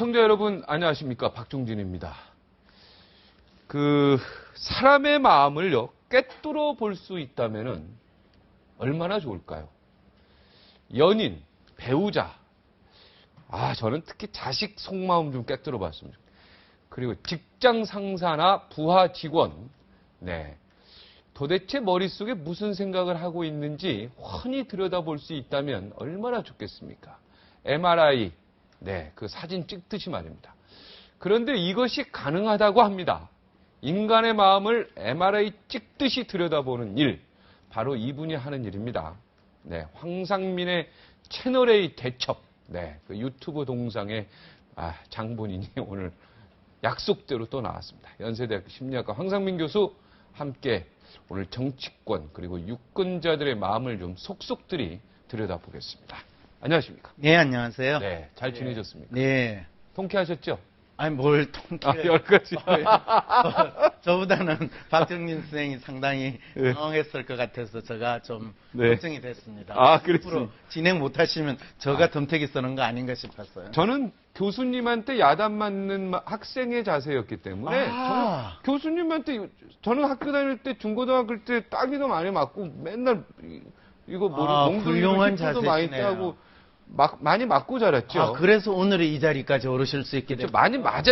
시청자 여러분 안녕하십니까, 박종진입니다. 사람의 마음을요 꿰뚫어 볼 수 있다면은 얼마나 좋을까요? 연인, 배우자, 저는 특히 자식 속마음 좀 꿰뚫어 봤습니다. 그리고 직장 상사나 부하 직원, 도대체 머릿속에 무슨 생각을 하고 있는지 훤히 들여다볼 수 있다면 얼마나 좋겠습니까? MRI, 그 사진 찍듯이 말입니다. 그런데 이것이 가능하다고 합니다. 인간의 마음을 MRI 찍듯이 들여다보는 일, 바로 이분이 하는 일입니다. 황상민의 채널A 대첩, 그 유튜브 동상의 장본인이 오늘 약속대로 또 나왔습니다. 연세대학교 심리학과 황상민 교수 함께 오늘 정치권 그리고 유권자들의 마음을 좀 속속들이 들여다보겠습니다. 안녕하십니까? 네, 안녕하세요. 잘 지내셨습니까? 네. 통쾌하셨죠? 아니, 뭘 통쾌해요. 여러 가지. 저보다는 박정민 선생이 상당히 당황했을 것 같아서 제가 좀 걱정이 됐습니다. 그렇죠. 진행 못하시면 저가 덤태기 쓰는 거 아닌가 싶었어요. 저는 교수님한테 야단 맞는 학생의 자세였기 때문에 저는 교수님한테, 저는 학교 다닐 때 중고등학교 때 따기도 많이 맞고 맨날 이거 훌륭한 자세시네요. 많이 따고 많이 맞고 자랐죠. 그래서 오늘 이 자리까지 오르실 수 있게 됐죠. 많이 맞아.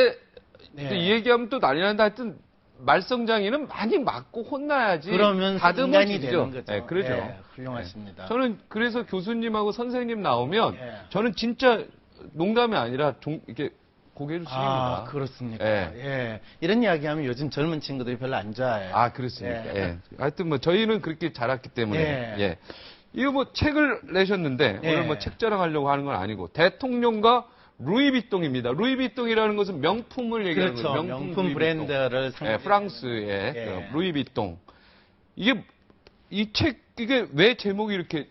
이 얘기하면 또 난리 난다. 하여튼 말썽장이는 많이 맞고 혼나야지. 그러면 인간이 되는 거죠. 그러죠. 훌륭하십니다. 저는 그래서 교수님하고 선생님 나오면 저는 진짜 농담이 아니라 이렇게 고개를 숙입니다. 그렇습니까? 이런 이야기하면 요즘 젊은 친구들이 별로 안 좋아해요. 그렇습니까? 하여튼 저희는 그렇게 자랐기 때문에. 이거 책을 내셨는데 오늘 책 자랑하려고 하는 건 아니고, 대통령과 루이비통입니다. 루이비통이라는 것은 명품을 얘기하는 거죠. 그렇죠. 명품 브랜드를 프랑스의 루이비통. 이 책 이게 왜 제목이 이렇게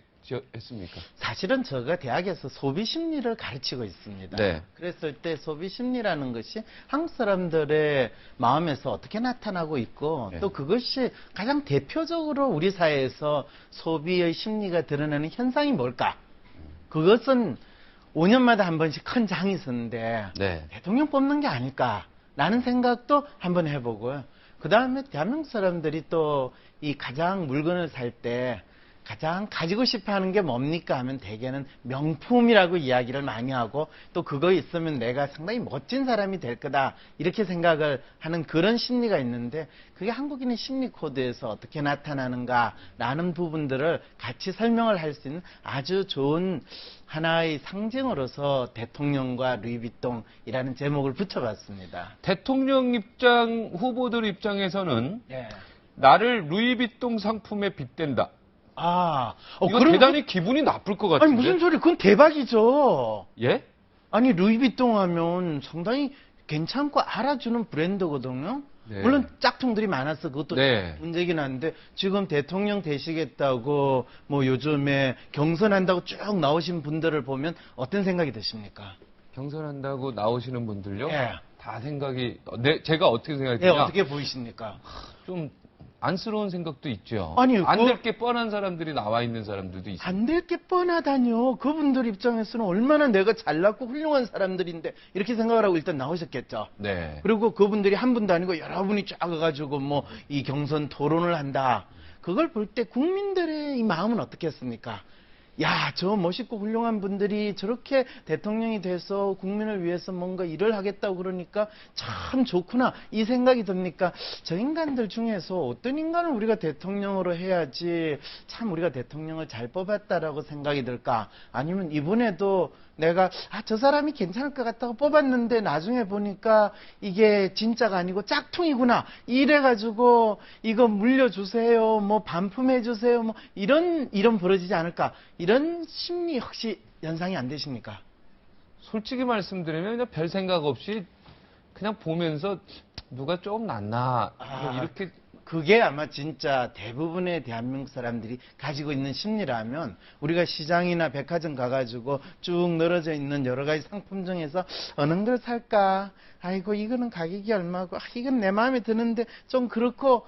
했습니까? 사실은 제가 대학에서 소비 심리를 가르치고 있습니다. 그랬을 때 소비 심리라는 것이 한국 사람들의 마음에서 어떻게 나타나고 있고 또 그것이 가장 대표적으로 우리 사회에서 소비의 심리가 드러나는 현상이 뭘까? 그것은 5년마다 한 번씩 큰 장이 있었는데 대통령 뽑는 게 아닐까라는 생각도 한번 해보고요. 그 다음에 대한민국 사람들이 또 이 가장 물건을 살 때 가장 가지고 싶어 하는 게 뭡니까 하면 대개는 명품이라고 이야기를 많이 하고, 또 그거 있으면 내가 상당히 멋진 사람이 될 거다 이렇게 생각을 하는 그런 심리가 있는데, 그게 한국인의 심리 코드에서 어떻게 나타나는가 라는 부분들을 같이 설명을 할 수 있는 아주 좋은 하나의 상징으로서 대통령과 루이비통이라는 제목을 붙여봤습니다. 대통령 후보들 입장에서는 나를 루이비통 상품에 빗댄다. 이건 대단히 기분이 나쁠 것 같은데. 아니, 무슨 소리? 그건 대박이죠. 아니, 루이비통 하면 상당히 괜찮고 알아주는 브랜드거든요. 물론 짝퉁들이 많아서 그것도 문제긴 한데, 지금 대통령 되시겠다고 요즘에 경선한다고 쭉 나오신 분들을 보면 어떤 생각이 드십니까? 경선한다고 나오시는 분들요? 다 생각이, 제가 어떻게 생각했냐? 어떻게 보이십니까? 좀 안쓰러운 생각도 있죠. 아니, 안 될 게 뻔한 사람들이 나와 있는 사람들도 있어요. 안 될 게 뻔하다뇨. 그분들 입장에서는 얼마나 내가 잘났고 훌륭한 사람들인데 이렇게 생각을 하고 일단 나오셨겠죠. 그리고 그분들이 한 분도 아니고 여러분이 쫙 와가지고 이 경선 토론을 한다. 그걸 볼 때 국민들의 이 마음은 어떻겠습니까? 야, 저 멋있고 훌륭한 분들이 저렇게 대통령이 돼서 국민을 위해서 뭔가 일을 하겠다고 그러니까 참 좋구나 이 생각이 듭니까? 저 인간들 중에서 어떤 인간을 우리가 대통령으로 해야지 참 우리가 대통령을 잘 뽑았다라고 생각이 들까? 아니면 이번에도 내가 저 사람이 괜찮을 것 같다고 뽑았는데 나중에 보니까 이게 진짜가 아니고 짝퉁이구나 이래가지고 이거 물려주세요, 반품해주세요, 이런 벌어지지 않을까? 이런 심리 혹시 연상이 안 되십니까? 솔직히 말씀드리면 그냥 별 생각 없이 그냥 보면서 누가 조금 낫나 이렇게. 그게 아마 진짜 대부분의 대한민국 사람들이 가지고 있는 심리라면, 우리가 시장이나 백화점 가가지고 쭉 늘어져 있는 여러 가지 상품 중에서 어느 걸 살까? 아이고, 이거는 가격이 얼마고, 이건 내 마음에 드는데 좀 그렇고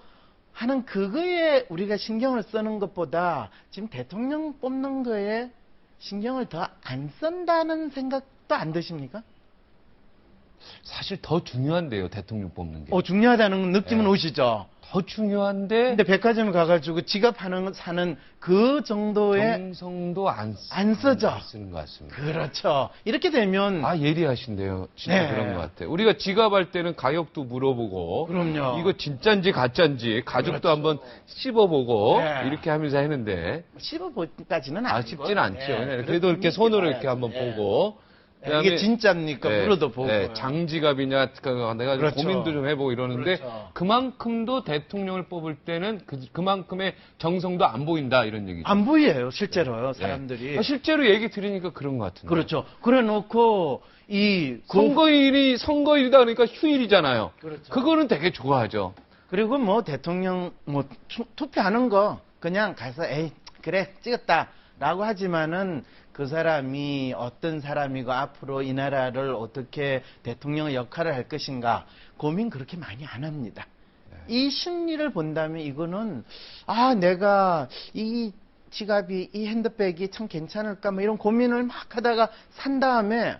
하는 그거에 우리가 신경을 쓰는 것보다 지금 대통령 뽑는 거에 신경을 더 안 쓴다는 생각도 안 드십니까? 사실 더 중요한데요, 대통령 뽑는 게. 중요하다는 느낌은 네. 오시죠? 더 중요한데. 근데 백화점에 가가지고 사는 그 정도의 정성도 안 쓰죠. 안 쓰는 것 같습니다. 그렇죠. 이렇게 되면 예리하신데요. 진짜 네. 그런 것 같아요. 우리가 지갑할 때는 가격도 물어보고, 그럼요. 이거 진짠지 가짠지 가죽도 그렇죠. 한번 씹어보고 네. 이렇게 하면서 했는데, 씹어보기까지는 아니고. 쉽지는 않죠. 네. 그래도 이렇게 손으로 이렇게 한번 네. 보고. 이게 진짜입니까? 물어도 보고. 장지갑이냐, 내가 그렇죠. 고민도 좀 해보고 이러는데, 그렇죠. 그만큼도 대통령을 뽑을 때는 그만큼의 정성도 안 보인다, 이런 얘기죠. 안 보여요, 실제로요, 사람들이. 실제로 얘기 들으니까 그런 것 같은데. 그렇죠. 그래 놓고, 선거일이다 그러니까 휴일이잖아요. 그렇죠. 그거는 되게 좋아하죠. 그리고 대통령, 투표하는 거, 그냥 가서, 그래, 찍었다. 라고 하지만은, 그 사람이 어떤 사람이고 앞으로 이 나라를 어떻게 대통령의 역할을 할 것인가 고민 그렇게 많이 안 합니다. 이 심리를 본다면 이거는 내가 이 지갑이 이 핸드백이 참 괜찮을까 이런 고민을 막 하다가 산 다음에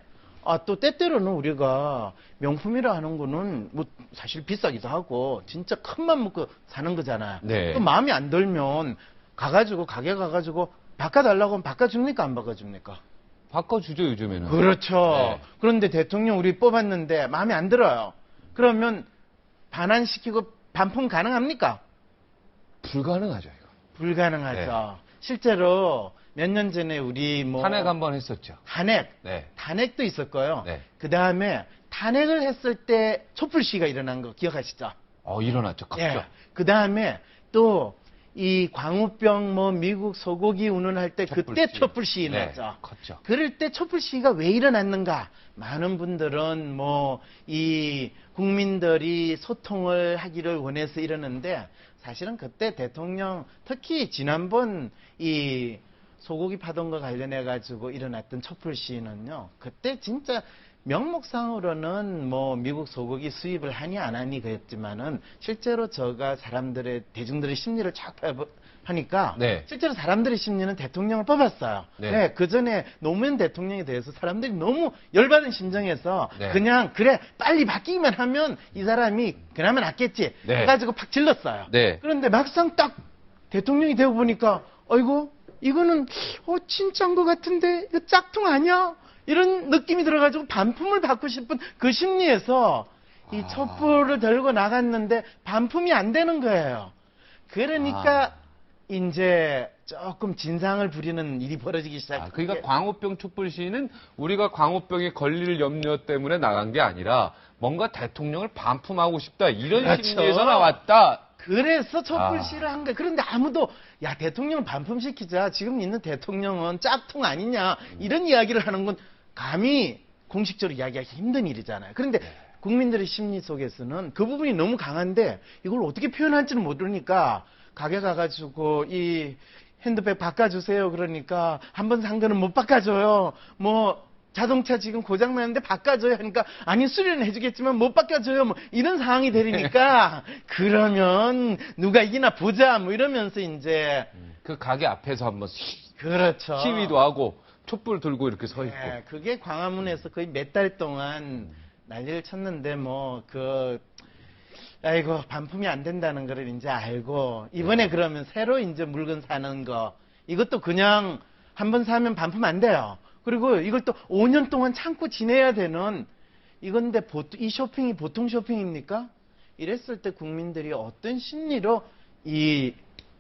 또 때때로는 우리가 명품이라 하는 거는 사실 비싸기도 하고 진짜 큰 맘 먹고 사는 거잖아요. 네. 또 마음이 안 들면 가게 가가지고 바꿔달라고 하면 바꿔줍니까? 안 바꿔줍니까? 바꿔주죠, 요즘에는. 그렇죠. 네. 그런데 대통령 우리 뽑았는데 마음에 안 들어요. 그러면 반환시키고 반품 가능합니까? 불가능하죠, 이거. 불가능하죠. 실제로 몇 년 전에 우리 탄핵 한번 했었죠. 탄핵도 있었고요. 네. 그 다음에 탄핵을 했을 때 촛불 시위가 일어난 거 기억하시죠? 일어났죠. 컸죠. 그 다음에 또 이 광우병 미국 소고기 운운할 때 그때 촛불 시위 났죠. 컸죠. 그럴 때 촛불 시위가 왜 일어났는가? 많은 분들은 이 국민들이 소통을 하기를 원해서 이러는데 사실은 그때 대통령 특히 지난번 이 소고기 파동과 관련해 가지고 일어났던 촛불 시위는요. 그때 진짜 명목상으로는 미국 소고기 수입을 하니 안 하니 그랬지만은 실제로 저가 대중들의 심리를 쫙 하니까 실제로 사람들의 심리는 대통령을 뽑았어요. 그 전에 노무현 대통령에 대해서 사람들이 너무 열받은 심정에서 그냥 그래 빨리 바뀌기만 하면 이 사람이 그나마 낫겠지 해가지고 팍 질렀어요. 그런데 막상 딱 대통령이 되고 보니까 아이고 이거는 진짜인 것 같은데 이거 짝퉁 아니야? 이런 느낌이 들어가지고 반품을 받고 싶은 그 심리에서 이 촛불을 들고 나갔는데 반품이 안 되는 거예요. 그러니까 이제 조금 진상을 부리는 일이 벌어지기 시작해요. 그러니까 광우병 촛불 시위는 우리가 광우병에 걸릴 염려 때문에 나간 게 아니라 뭔가 대통령을 반품하고 싶다 이런 심리에서 나왔다. 그래서 촛불 시위를 한 거예요. 그런데 아무도 대통령을 반품시키자. 지금 있는 대통령은 짝퉁 아니냐. 이런 이야기를 하는 건 감히 공식적으로 이야기하기 힘든 일이잖아요. 그런데 국민들의 심리 속에서는 그 부분이 너무 강한데 이걸 어떻게 표현할지는 모르니까 가게 가가지고 이 핸드백 바꿔주세요. 그러니까 한 번 산 거는 못 바꿔줘요. 자동차 지금 고장나는데 바꿔줘요 하니까 아니 수리는 해주겠지만 못 바꿔줘요 이런 상황이 되니까 그러면 누가 이기나 보자 이러면서 이제 그 가게 앞에서 한번 그렇죠. 시위도 하고 촛불 들고 이렇게 서 있고 그게 광화문에서 거의 몇 달 동안 난리를 쳤는데 아이고 반품이 안 된다는 걸 이제 알고 이번에 그러면 새로 이제 물건 사는 거 이것도 그냥 한 번 사면 반품 안 돼요. 그리고 이걸 또 5년 동안 참고 지내야 되는 이건데 이 쇼핑이 보통 쇼핑입니까? 이랬을 때 국민들이 어떤 심리로 이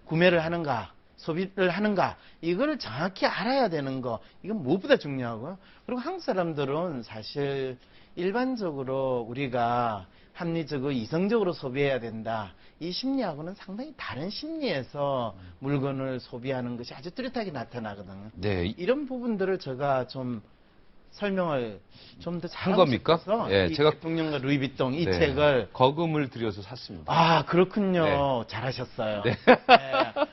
구매를 하는가, 소비를 하는가 이거를 정확히 알아야 되는 거 이건 무엇보다 중요하고요. 그리고 한국 사람들은 사실 일반적으로 우리가 합리적으로 이성적으로 소비해야 된다. 이 심리하고는 상당히 다른 심리에서 물건을 소비하는 것이 아주 뚜렷하게 나타나거든요. 이런 부분들을 제가 좀 설명을 좀 더 잘하고 싶어서 제가 대통령과 루이비통 이 책을 거금을 들여서 샀습니다. 그렇군요. 잘하셨어요.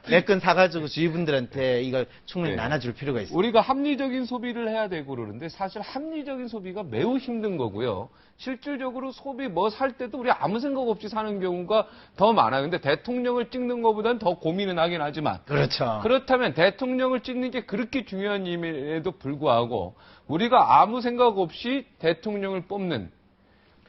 몇 건 사가지고 주위분들한테 이걸 충분히 나눠줄 필요가 있습니다. 우리가 합리적인 소비를 해야 되고 그러는데 사실 합리적인 소비가 매우 힘든 거고요. 실질적으로 소비 살 때도 우리 아무 생각 없이 사는 경우가 더 많아요. 근데 대통령을 찍는 것보다는 더 고민은 하긴 하지만 그렇죠. 그렇다면 대통령을 찍는 게 그렇게 중요한 일임에도 불구하고 우리가 아무 생각 없이 대통령을 뽑는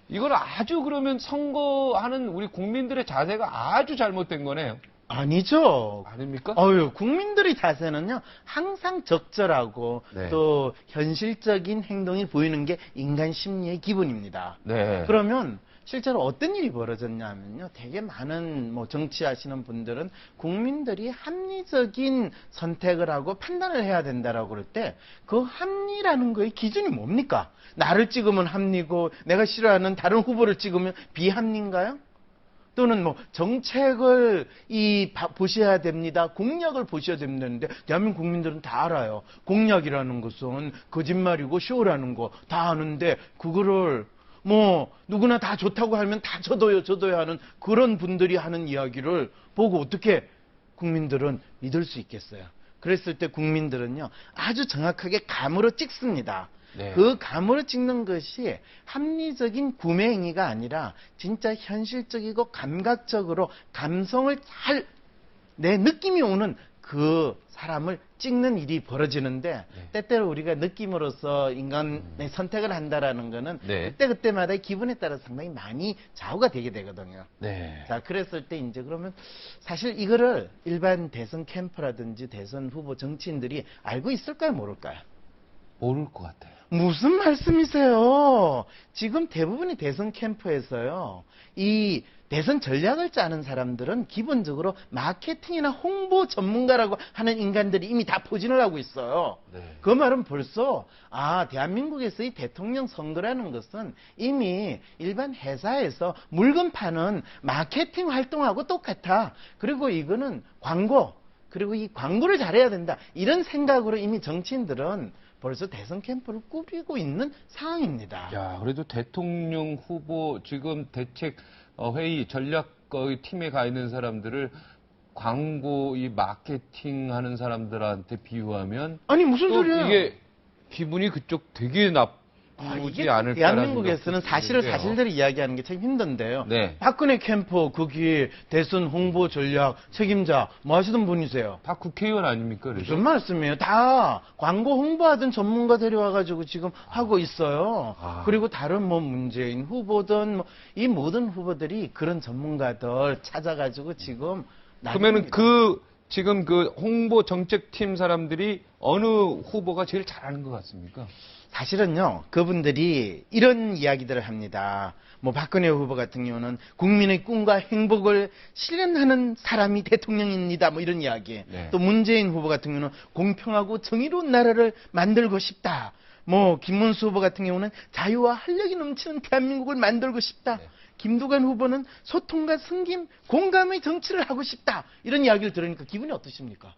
이건 아주 그러면 선거하는 우리 국민들의 자세가 아주 잘못된 거네요. 아니죠. 아닙니까? 국민들의 자세는요, 항상 적절하고 네. 또 현실적인 행동이 보이는 게 인간 심리의 기본입니다. 네. 그러면 실제로 어떤 일이 벌어졌냐면요, 되게 많은 정치하시는 분들은 국민들이 합리적인 선택을 하고 판단을 해야 된다라고 그럴 때 그 합리라는 거의 기준이 뭡니까? 나를 찍으면 합리고 내가 싫어하는 다른 후보를 찍으면 비합리인가요? 또는 정책을 보셔야 됩니다. 공약을 보셔야 됩니다. 대한민국 국민들은 다 알아요. 공약이라는 것은 거짓말이고 쇼라는 거 다 아는데 그거를 누구나 다 좋다고 하면 다 저도요 하는 그런 분들이 하는 이야기를 보고 어떻게 국민들은 믿을 수 있겠어요. 그랬을 때 국민들은요, 아주 정확하게 감으로 찍습니다. 네. 그 감으로 찍는 것이 합리적인 구매 행위가 아니라 진짜 현실적이고 감각적으로 감성을 잘 내 느낌이 오는 그 사람을 찍는 일이 벌어지는데 때때로 우리가 느낌으로서 인간의 선택을 한다라는 거는 그때그때마다 기분에 따라 상당히 많이 좌우가 되게 되거든요. 네. 자, 그랬을 때 이제 그러면 사실 이거를 일반 대선 캠프라든지 대선 후보 정치인들이 알고 있을까요, 모를까요? 모를 것 같아요. 무슨 말씀이세요? 지금 대부분의 대선 캠프에서요, 이 대선 전략을 짜는 사람들은 기본적으로 마케팅이나 홍보 전문가라고 하는 인간들이 이미 다 포진을 하고 있어요. 네. 그 말은 벌써 대한민국에서의 대통령 선거라는 것은 이미 일반 회사에서 물건 파는 마케팅 활동하고 똑같아. 그리고 이거는 광고, 그리고 이 광고를 잘해야 된다. 이런 생각으로 이미 정치인들은 벌써 대선 캠프를 꾸리고 있는 상황입니다. 야, 그래도 대통령 후보 지금 대책 회의 전략 팀에 가 있는 사람들을 광고 이 마케팅 하는 사람들한테 비유하면 아니 무슨 소리예요? 이게 기분이 그쪽 되게 나쁘지 않을까. 대한민국에서는 사실들을 이야기하는 게 참 힘든데요. 네. 박근혜 캠프 거기 대선 홍보 전략 책임자 뭐 하시던 분이세요? 다 국회의원 아닙니까? 그래서? 무슨 말씀이에요? 다 광고 홍보하던 전문가 데려와가지고 지금 하고 있어요. 그리고 다른 문재인 후보든 이 모든 후보들이 그런 전문가들 찾아가지고 지금 그러면은 지금 그 홍보 정책팀 사람들이 어느 후보가 제일 잘하는 것 같습니까? 사실은요, 그분들이 이런 이야기들을 합니다. 박근혜 후보 같은 경우는 국민의 꿈과 행복을 실현하는 사람이 대통령입니다. 이런 이야기. 네. 또 문재인 후보 같은 경우는 공평하고 정의로운 나라를 만들고 싶다. 김문수 후보 같은 경우는 자유와 활력이 넘치는 대한민국을 만들고 싶다. 네. 김두관 후보는 소통과 승김, 공감의 정치를 하고 싶다. 이런 이야기를 들으니까 기분이 어떠십니까?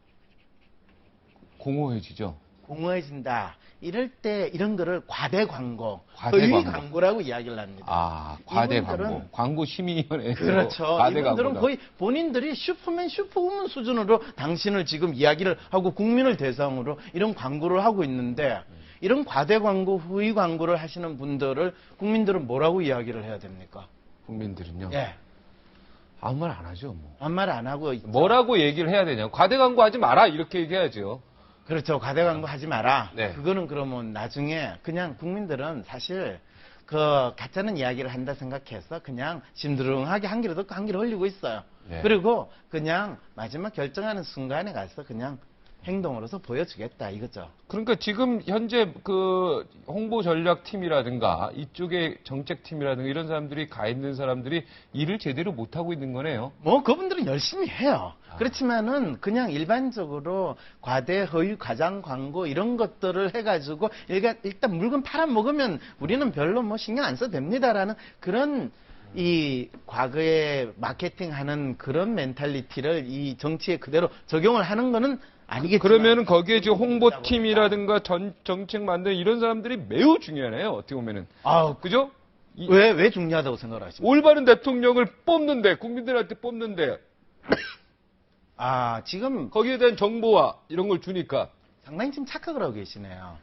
공허해지죠. 공허해진다. 이럴 때 이런 거를 과대 광고, 의미 광고라고 이야기를 합니다. 과대 광고. 광고 심의위원회. 그렇죠. 이분들은 거의 본인들이 슈퍼맨, 슈퍼우먼 수준으로 당신을 지금 이야기를 하고 국민을 대상으로 이런 광고를 하고 있는데 이런 과대 광고, 후의 광고를 하시는 분들을 국민들은 뭐라고 이야기를 해야 됩니까? 국민들은요? 예. 아무 말 안 하죠, 아무 말 안 하고 있죠. 뭐라고 얘기를 해야 되냐? 과대 광고 하지 마라 이렇게 얘기해야죠. 그렇죠. 과대 광고 하지 마라. 네. 그거는 그러면 나중에 그냥 국민들은 사실 가짜는 이야기를 한다 생각해서 그냥 심드렁하게 한 귀로 듣고 한 귀로 흘리고 있어요. 네. 그리고 그냥 마지막 결정하는 순간에 가서 그냥 행동으로서 보여주겠다 이거죠. 그러니까 지금 현재 그 홍보 전략 팀이라든가 이쪽에 정책 팀이라든가 이런 사람들이 가 있는 사람들이 일을 제대로 못 하고 있는 거네요. 그분들은 열심히 해요. 그렇지만은 그냥 일반적으로 과대 허위 과장 광고 이런 것들을 해가지고 일단 물건 팔아 먹으면 우리는 별로 신경 안 써도 됩니다라는 그런 이 과거에 마케팅하는 그런 멘탈리티를 이 정치에 그대로 적용을 하는 거는 아니겠지만 그러면은 거기에 지금 홍보팀이라든가 정책 만드는 이런 사람들이 매우 중요하네요. 어떻게 보면은. 그죠? 왜 중요하다고 생각을 하십니까? 올바른 대통령을 뽑는데, 국민들한테 뽑는데. 지금 거기에 대한 정보와 이런 걸 주니까. 상당히 지금 착각을 하고 계시네요.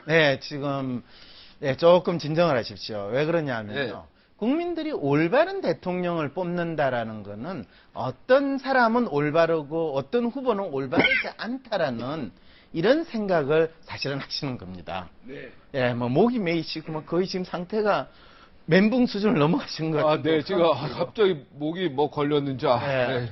네, 지금 조금 진정을 하십시오. 왜 그러냐면요. 국민들이 올바른 대통령을 뽑는다라는 거는 어떤 사람은 올바르고 어떤 후보는 올바르지 않다라는 이런 생각을 사실은 하시는 겁니다. 네. 목이 메이시고 거의 지금 상태가 멘붕 수준을 넘어가신 것 같아요. 네, 지금 갑자기 목이 뭐 걸렸는지.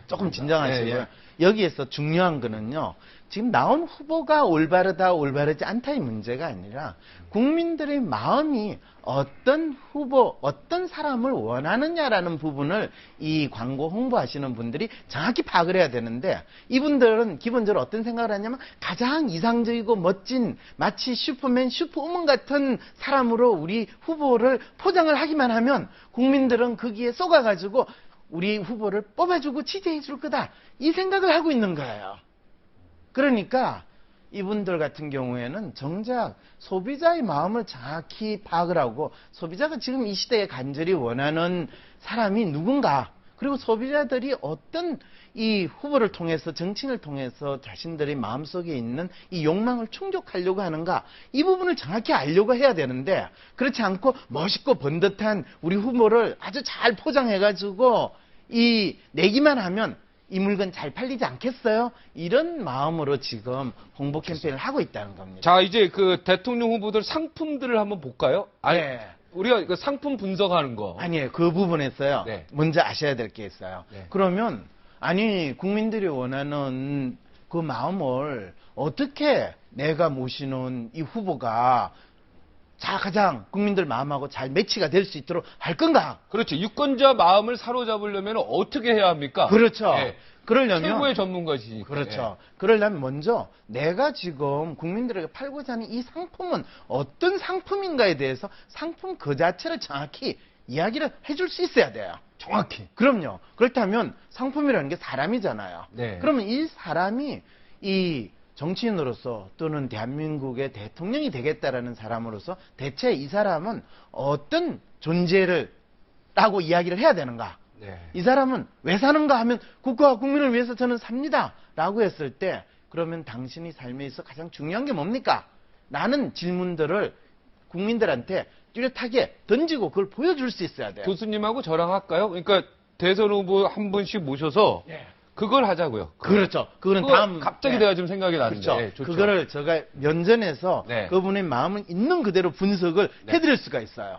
조금 진정하시고요. 예. 여기에서 중요한 거는요. 지금 나온 후보가 올바르다, 올바르지 않다의 문제가 아니라 국민들의 마음이 어떤 후보, 어떤 사람을 원하느냐라는 부분을 이 광고 홍보하시는 분들이 정확히 파악을 해야 되는데 이분들은 기본적으로 어떤 생각을 하냐면 가장 이상적이고 멋진 마치 슈퍼맨, 슈퍼우먼 같은 사람으로 우리 후보를 포장을 하기만 하면 국민들은 거기에 쏘가가지고 우리 후보를 뽑아주고 지지해 줄 거다. 이 생각을 하고 있는 거예요. 그러니까 이분들 같은 경우에는 정작 소비자의 마음을 정확히 파악을 하고 소비자가 지금 이 시대에 간절히 원하는 사람이 누군가 그리고 소비자들이 어떤 이 후보를 통해서 정치인을 통해서 자신들의 마음속에 있는 이 욕망을 충족하려고 하는가 이 부분을 정확히 알려고 해야 되는데 그렇지 않고 멋있고 번듯한 우리 후보를 아주 잘 포장해가지고 이 내기만 하면 이 물건 잘 팔리지 않겠어요? 이런 마음으로 지금 홍보 캠페인을 하고 있다는 겁니다. 자, 이제 그 대통령 후보들 상품들을 한번 볼까요? 아니, 네. 우리가 그 상품 분석하는 거. 아니에요. 그 부분에서요. 네. 먼저 아셔야 될 게 있어요. 네. 그러면 아니 국민들이 원하는 그 마음을 어떻게 내가 모시는 이 후보가 가장 국민들 마음하고 잘 매치가 될 수 있도록 할 건가? 그렇죠. 유권자 마음을 사로잡으려면 어떻게 해야 합니까? 그렇죠. 네. 그러려면 최고의 전문가시니까. 그렇죠. 그러려면 먼저 내가 지금 국민들에게 팔고자 하는 이 상품은 어떤 상품인가에 대해서 상품 그 자체를 정확히 이야기를 해줄 수 있어야 돼요. 정확히. 그럼요. 그렇다면 상품이라는 게 사람이잖아요. 네. 그러면 이 사람이 이 정치인으로서 또는 대한민국의 대통령이 되겠다라는 사람으로서 대체 이 사람은 어떤 존재를 라고 이야기를 해야 되는가? 네. 이 사람은 왜 사는가 하면 국가와 국민을 위해서 저는 삽니다. 라고 했을 때 그러면 당신이 삶에 있어 가장 중요한 게 뭡니까? 라는 질문들을 국민들한테 뚜렷하게 던지고 그걸 보여줄 수 있어야 돼요. 교수님하고 저랑 할까요? 그러니까 대선 후보 한 분씩 모셔서 네. 그걸 하자고요. 그렇죠. 그거는 그거 다음 갑자기 내가 지금 생각이 나는데. 그렇죠. 네, 좋죠. 그거를 제가 면전에서 네. 그분의 마음을 있는 그대로 분석을 네. 해드릴 수가 있어요.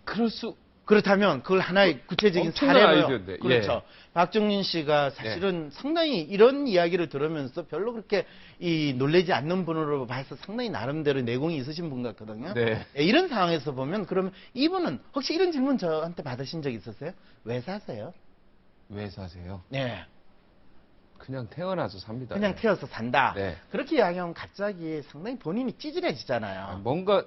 그럴 수. 그렇다면 그걸 하나의 구체적인 엄청난 사례로 아이디어인데. 그렇죠. 예. 박정진 씨가 사실은 상당히 이런 이야기를 들으면서 별로 그렇게 놀라지 않는 분으로 봐서 상당히 나름대로 내공이 있으신 분 같거든요. 네. 이런 상황에서 보면 그러면 이분은 혹시 이런 질문 저한테 받으신 적 있었어요? 왜 사세요? 왜 사세요? 네. 그냥 태어나서 삽니다. 그냥 네. 태어서 산다. 네. 그렇게 이야기하면 갑자기 상당히 본인이 찌질해지잖아요. 뭔가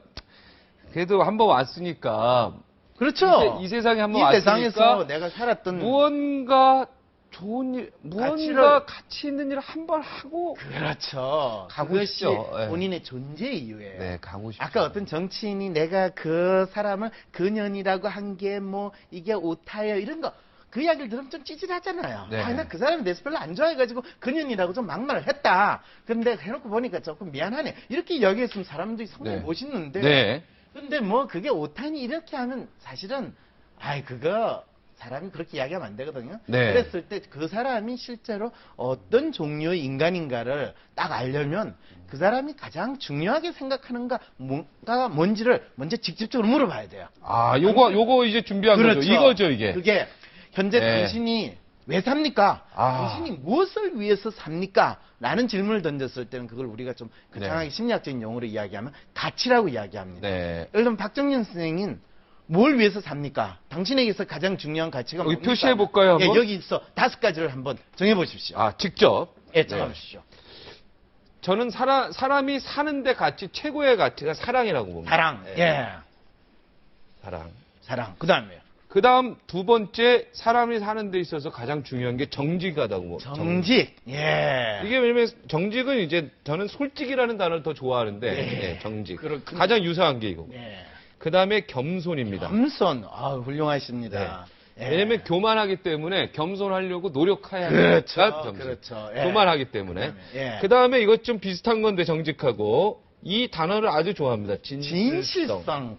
그래도 한번 왔으니까 그렇죠. 이 세상에 한번 이 왔으니까 세상에서 내가 살았던 무언가 좋은 일, 무언가 가치 있는 일을 한번 하고 그렇죠. 가고 그것이 싶죠. 네. 본인의 존재 이유예요. 네, 가고 싶죠. 아까 어떤 정치인이 내가 그 사람을 그년이라고 한 게 뭐 이게 오타예요 이런 거 그 이야기를 들으면 좀 찌질하잖아요. 네. 나 그 사람에 대해서 별로 안 좋아해가지고 그년이라고 좀 막말을 했다. 그런데 해놓고 보니까 조금 미안하네. 이렇게 이야기했으면 사람들이 상당히 네. 멋있는데 네. 근데 뭐 그게 오타니 이렇게 하면 사실은 그거 사람이 그렇게 이야기하면 안 되거든요. 네. 그랬을 때 그 사람이 실제로 어떤 종류의 인간인가를 딱 알려면 그 사람이 가장 중요하게 생각하는가 뭔가 뭔지를 먼저 직접적으로 물어봐야 돼요. 요거 이제 준비한 그렇죠. 거죠. 이거죠, 이게. 그게 현재 네. 당신이 왜 삽니까? 아. 당신이 무엇을 위해서 삽니까? 라는 질문을 던졌을 때는 그걸 우리가 좀 거창하게 네. 심리학적인 용어로 이야기하면 가치라고 이야기합니다. 네. 예를 들면 박정현 선생님 뭘 위해서 삽니까? 당신에게서 가장 중요한 가치가 여기 뭡니까? 표시해 볼까요, 한번? 여기 있어 5가지를 한번 정해 보십시오. 직접. 예, 정해 보십시오. 저는 사람이 사는데 가치 최고의 가치가 사랑이라고 봅니다. 사랑. 네. 예. 사랑. 그다음에요. 그다음 두 번째 사람이 사는 데 있어서 가장 중요한 게 정직하다고. 정직. 예. 이게 왜냐면 정직은 이제 저는 솔직이라는 단어를 더 좋아하는데 예. 정직. 그렇군요. 가장 유사한 게 이거. 예. 그다음에 겸손입니다. 겸손. 훌륭하십니다. 예. 왜냐면 교만하기 때문에 겸손하려고 노력해야 그렇죠. 하니까 정직. 그렇죠. 예. 교만하기 때문에. 예. 그다음에 이것 좀 비슷한 건데 정직하고 이 단어를 아주 좋아합니다. 진실성.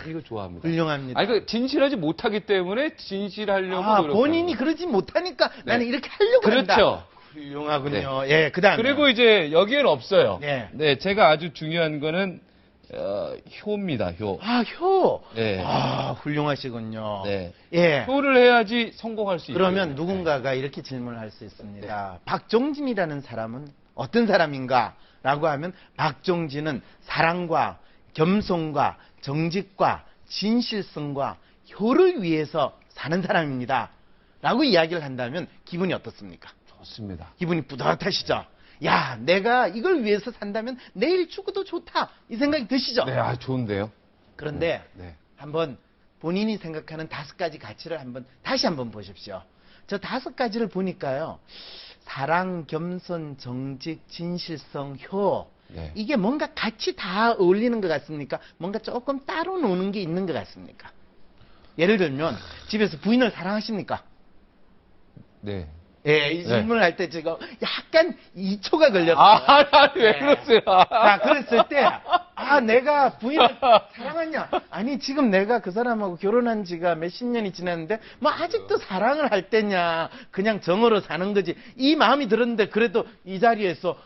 이거 좋아합니다. 훌륭합니다. 진실하지 못하기 때문에 진실하려고 노력하는 본인이 거예요. 그러지 못하니까 네. 나는 이렇게 하려고 한다. 그렇죠. 훌륭하군요. 예, 그다음에 그리고 이제 여기엔 없어요. 네. 네, 제가 아주 중요한 거는 효입니다. 효. 아, 효. 네. 아, 훌륭하시군요. 네. 예. 효를 해야지 성공할 수 있어요. 그러면 누군가가 이렇게 질문을 할 수 있습니다. 박종진이라는 사람은 어떤 사람인가? 라고 하면 박종진은 사랑과 겸손과 정직과 진실성과 효를 위해서 사는 사람입니다. 라고 이야기를 한다면 기분이 어떻습니까? 좋습니다. 기분이 뿌듯하시죠? 야, 내가 이걸 위해서 산다면 내일 죽어도 좋다. 이 생각이 드시죠? 네, 아, 좋은데요. 그런데 네. 한번 본인이 생각하는 5가지 가치를 다시 한번 보십시오. 저 5가지를 보니까요. 사랑, 겸손, 정직, 진실성, 효. 네. 이게 뭔가 같이 다 어울리는 것 같습니까? 뭔가 조금 따로 노는 게 있는 것 같습니까? 예를 들면 집에서 부인을 사랑하십니까? 네. 예, 이 질문을 할 때 지금 약간 2초가 걸렸어요. 왜 네. 그러세요? 자, 그랬을 때, 내가 부인을 사랑하냐? 아니, 지금 내가 그 사람하고 결혼한 지가 몇십 년이 지났는데, 뭐, 아직도 사랑을 할 때냐? 그냥 정으로 사는 거지. 이 마음이 들었는데, 그래도 이 자리에서,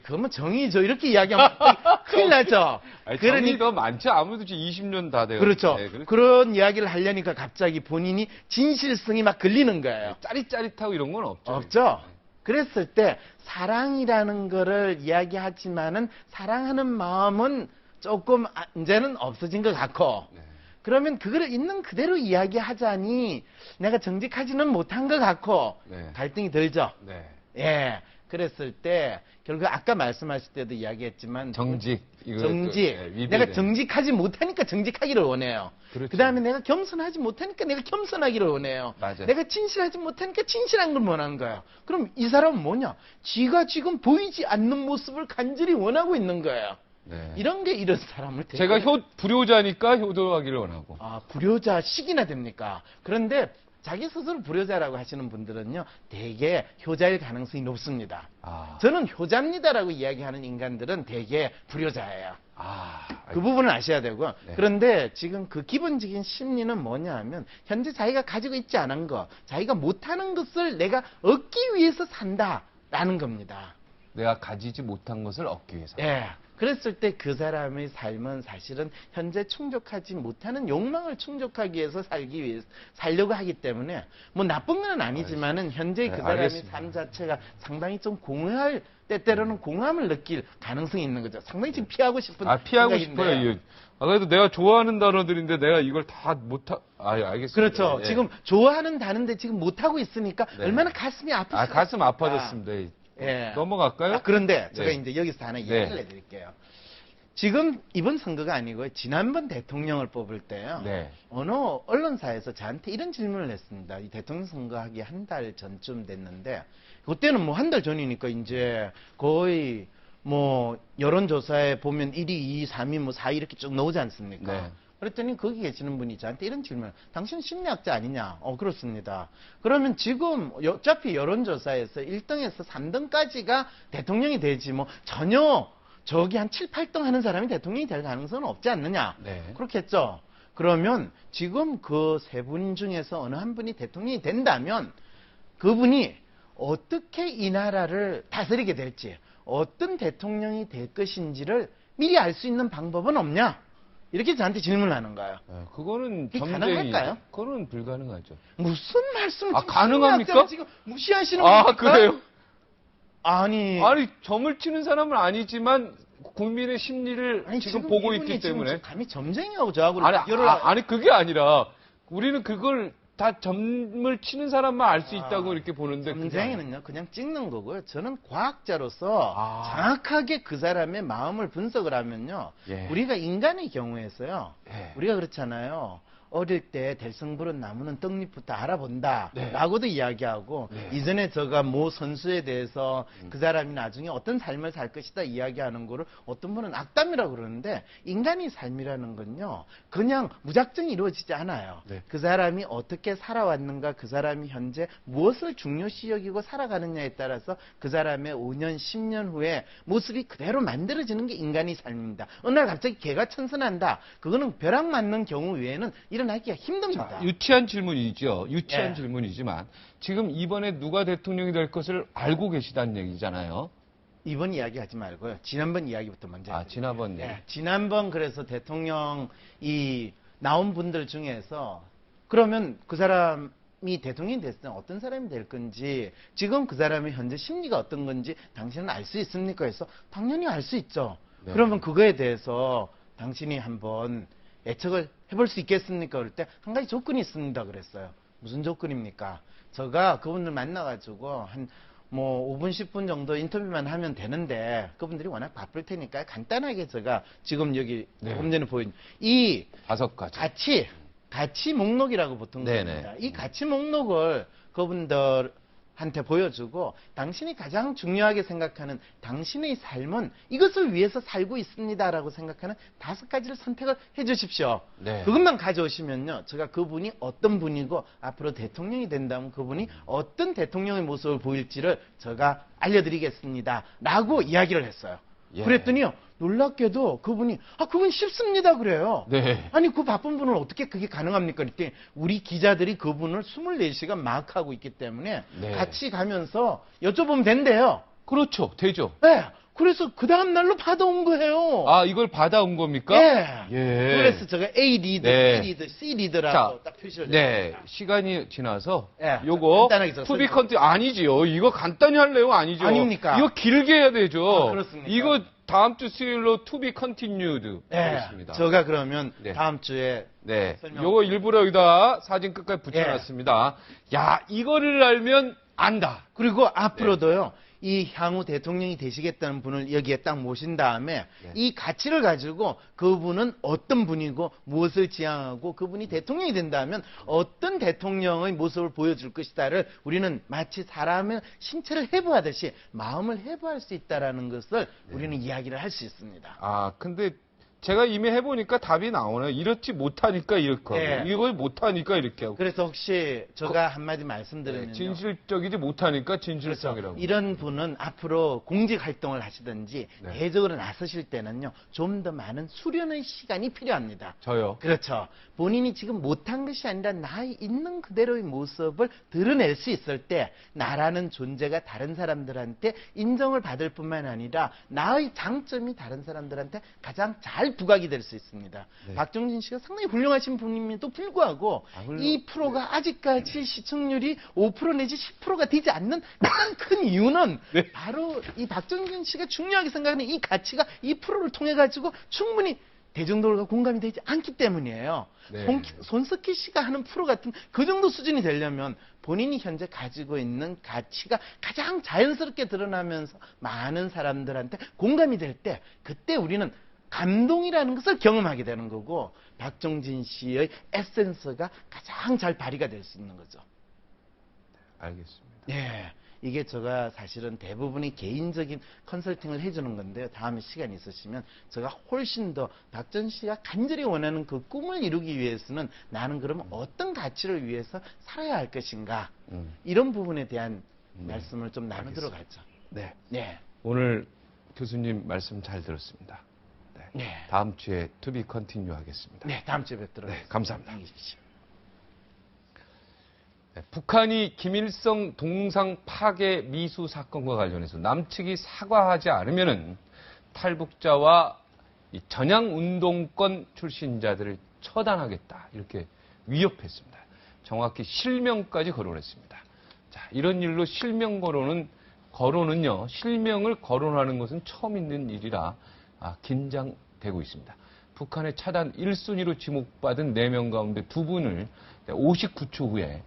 그러면 정이죠. 이렇게 이야기하면 큰일 나죠? 정이 더 많죠. 아무래도 지금 20년 다 돼요. 그렇죠. 네, 그렇죠. 그런 이야기를 하려니까 갑자기 본인이 진실성이 막 걸리는 거예요. 짜릿짜릿하고 이런 건 없죠. 없죠? 그랬을 때 사랑이라는 거를 이야기하지만은 사랑하는 마음은 조금 이제는 없어진 것 같고 네. 그러면 그거를 있는 그대로 이야기하자니 내가 정직하지는 못한 것 같고 네. 갈등이 들죠? 네. 예. 그랬을 때 결국 아까 말씀하실 때도 이야기했지만 정직. 정직. 내가 정직하지 못하니까 정직하기를 원해요. 그렇죠. 그다음에 내가 겸손하지 못하니까 내가 겸손하기를 원해요. 맞아요. 내가 진실하지 못하니까 진실한 걸 원하는 거예요. 그럼 이 사람은 뭐냐? 지가 지금 보이지 않는 모습을 간절히 원하고 있는 거예요. 네. 이런 게 이런 사람을 제가 불효자니까 효도하기를 원하고. 불효자식이나 됩니까? 그런데 자기 스스로 불효자라고 하시는 분들은요, 대개 효자일 가능성이 높습니다. 저는 효자입니다라고 이야기하는 인간들은 대개 불효자예요. 그 부분을 아셔야 되고요. 네. 그런데 지금 그 기본적인 심리는 뭐냐 하면, 현재 자기가 가지고 있지 않은 것, 자기가 못하는 것을 내가 얻기 위해서 산다라는 겁니다. 내가 가지지 못한 것을 얻기 위해서. 예. 그랬을 때 그 사람의 삶은 사실은 현재 충족하지 못하는 욕망을 충족하기 위해서 살려고 하기 때문에 뭐 나쁜 건 아니지만은 현재 그 사람의 알겠습니다. 삶 자체가 상당히 좀 공허할 때때로는 공허함을 느낄 가능성이 있는 거죠. 상당히 지금 피하고 싶은 피하고 생각인데요. 싶어요. 그래도 내가 좋아하는 단어들인데 내가 이걸 다 알겠습니다. 그렇죠. 예. 지금 좋아하는 단어인데 지금 못하고 있으니까 네. 얼마나 가슴이 아프시겠습니까? 가슴 아파졌습니다. 예. 넘어갈까요? 그런데 제가 네. 이제 여기서 하나 이야기를 해드릴게요. 지금 이번 선거가 아니고요. 지난번 대통령을 뽑을 때요. 네. 어느 언론사에서 저한테 이런 질문을 했습니다. 이 대통령 선거하기 한 달 전쯤 됐는데 그때는 뭐 한 달 전이니까 이제 거의 뭐 여론조사에 보면 1위, 2위, 3위, 뭐 4위 이렇게 쭉 나오지 않습니까? 네. 그랬더니 거기 계시는 분이 저한테 이런 질문을, 당신 심리학자 아니냐? 그렇습니다. 그러면 지금 어차피 여론조사에서 1등에서 3등까지가 대통령이 되지 뭐 전혀 저기 한 7, 8등 하는 사람이 대통령이 될 가능성은 없지 않느냐? 네. 그렇겠죠? 그러면 지금 그 세 분 중에서 어느 한 분이 대통령이 된다면 그분이 어떻게 이 나라를 다스리게 될지, 어떤 대통령이 될 것인지를 미리 알 수 있는 방법은 없냐? 이렇게 저한테 질문을 하는 거예요. 그거는 이게 점쟁이. 가능할까요? 그거는 불가능하죠. 무슨 말씀을 지금 가능합니까? 심리학자를 지금 무시하시는 겁니까? 그래요? 아니 점을 치는 사람은 아니지만 국민의 심리를 지금 보고 있기 때문에. 지금 감히 점쟁이하고 저하고 그게 아니라 우리는 그걸 다 점을 치는 사람만 알 수 있다고 이렇게 보는데. 점쟁이는요 그냥 찍는 거고요. 저는 과학자로서 정확하게 그 사람의 마음을 분석을 하면요. 예. 우리가 인간의 경우에서요. 예. 우리가 그렇잖아요. 어릴 때 들성부른 나무는 떡잎부터 알아본다 네. 라고도 이야기하고 네. 이전에 제가 모 선수에 대해서 그 사람이 나중에 어떤 삶을 살 것이다 이야기하는 거를 어떤 분은 악담이라고 그러는데 인간의 삶이라는 건요 그냥 무작정 이루어지지 않아요. 네. 그 사람이 어떻게 살아왔는가, 그 사람이 현재 무엇을 중요시 여기고 살아가느냐에 따라서 그 사람의 5년 10년 후에 모습이 그대로 만들어지는 게 인간의 삶입니다. 어느 날 갑자기 개가 천선한다, 그거는 벼락 맞는 경우 외에는 일어나기가 힘듭니다. 유치한 질문이죠. 유치한 예. 질문이지만 지금 이번에 누가 대통령이 될 것을 알고 계시다는 얘기잖아요. 이번 이야기 하지 말고요. 지난번 이야기부터 먼저. 지난번 네. 지난번 그래서 대통령이 나온 분들 중에서 그러면 그 사람이 대통령이 됐을 때 어떤 사람이 될 건지, 지금 그 사람의 현재 심리가 어떤 건지 당신은 알 수 있습니까? 해서 당연히 알 수 있죠. 네. 그러면 그거에 대해서 당신이 한번 예측을 해볼 수 있겠습니까? 그럴 때 한 가지 조건이 있습니다. 그랬어요. 무슨 조건입니까? 제가 그분들 만나가지고 한 5분, 10분 정도 인터뷰만 하면 되는데, 그분들이 워낙 바쁠 테니까 간단하게 제가 지금 여기 조금 전에 보인 이 5가지. 가치 목록이라고 보통 그럽니다. 이 가치 목록을 그분들한테 보여주고, 당신이 가장 중요하게 생각하는 당신의 삶은 이것을 위해서 살고 있습니다라고 생각하는 5가지를 선택을 해 주십시오. 네. 그것만 가져오시면요, 제가 그분이 어떤 분이고 앞으로 대통령이 된다면 그분이 어떤 대통령의 모습을 보일지를 제가 알려드리겠습니다 라고 이야기를 했어요. 예. 그랬더니요, 놀랍게도 그분이 그건 쉽습니다 그래요. 네. 아니 그 바쁜 분을 어떻게 그게 가능합니까? 그랬더니 우리 기자들이 그분을 24시간 마크하고 있기 때문에 네. 같이 가면서 여쭤보면 된대요. 그렇죠. 되죠. 네. 그래서 그 다음 날로 받아온 거예요. 이걸 받아온 겁니까? 예. 예. 그래서 제가 A 리더, 네. B 리더, C 리더라고 딱 표시를 네. 했습니다. 시간이 지나서 예. 요거 간단하게 저 투비 설명. 컨트 아니지요. 이거 간단히 할 내용 아니죠. 아닙니까? 이거 길게 해야 되죠. 그렇습니까? 이거 다음 주 수요일로 투비 컨티뉴드 하겠습니다. 제가 그러면 네. 다음 주에 네. 설명. 요거 일부러 여기다 사진 끝까지 붙여놨습니다. 야, 이거를 알면 안다. 그리고 앞으로도요, 이 향후 대통령이 되시겠다는 분을 여기에 딱 모신 다음에 이 가치를 가지고 그분은 어떤 분이고 무엇을 지향하고 그분이 대통령이 된다면 어떤 대통령의 모습을 보여줄 것이다를 우리는 마치 사람의 신체를 해부하듯이 마음을 해부할 수 있다라는 것을 우리는 이야기를 할 수 있습니다. 근데 제가 이미 해보니까 답이 나오네요. 이렇지 못하니까 이렇게 하고, 네. 이걸 못하니까 이렇게 하고. 그래서 혹시 제가 한마디 말씀드리면요. 진실적이지 못하니까 진실성이라고. 이런 분은 앞으로 공직 활동을 하시든지 대적으로 나서실 때는요, 좀 더 많은 수련의 시간이 필요합니다. 저요? 그렇죠. 본인이 지금 못한 것이 아니라 나의 있는 그대로의 모습을 드러낼 수 있을 때 나라는 존재가 다른 사람들한테 인정을 받을 뿐만 아니라 나의 장점이 다른 사람들한테 가장 잘 부각이 될 수 있습니다. 박정진 씨가 상당히 훌륭하신 분임에도 불구하고 이 프로가 아직까지 시청률이 5% 내지 10%가 되지 않는 가장 큰 이유는 바로 이 박정진 씨가 중요하게 생각하는 이 가치가 이 프로를 통해 가지고 충분히 대중들과 공감이 되지 않기 때문이에요. 손석희 씨가 하는 프로 같은 그 정도 수준이 되려면 본인이 현재 가지고 있는 가치가 가장 자연스럽게 드러나면서 많은 사람들한테 공감이 될 때, 그때 우리는 감동이라는 것을 경험하게 되는 거고, 박정진 씨의 에센스가 가장 잘 발휘가 될 수 있는 거죠. 알겠습니다. 예. 이게 제가 사실은 대부분이 개인적인 컨설팅을 해주는 건데요. 다음에 시간 있으시면 제가 훨씬 더 박정진 씨가 간절히 원하는 그 꿈을 이루기 위해서는 나는 그러면 어떤 가치를 위해서 살아야 할 것인가, 이런 부분에 대한 말씀을 좀 나누도록 하죠. 네. 오늘 교수님 말씀 잘 들었습니다. 다음 주에 투비 컨티뉴 하겠습니다. 네, 다음 주에 뵙도록 하겠습니다. 감사합니다. 북한이 김일성 동상 파괴 미수 사건과 관련해서 남측이 사과하지 않으면은 탈북자와 이 전향운동권 출신자들을 처단하겠다, 이렇게 위협했습니다. 정확히 실명까지 거론했습니다. 자, 이런 일로 거론은요, 실명을 거론하는 것은 처음 있는 일이라 긴장되고 있습니다. 북한의 차단 1순위로 지목받은 4명 가운데 2분을 59초 후에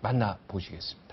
만나보시겠습니다.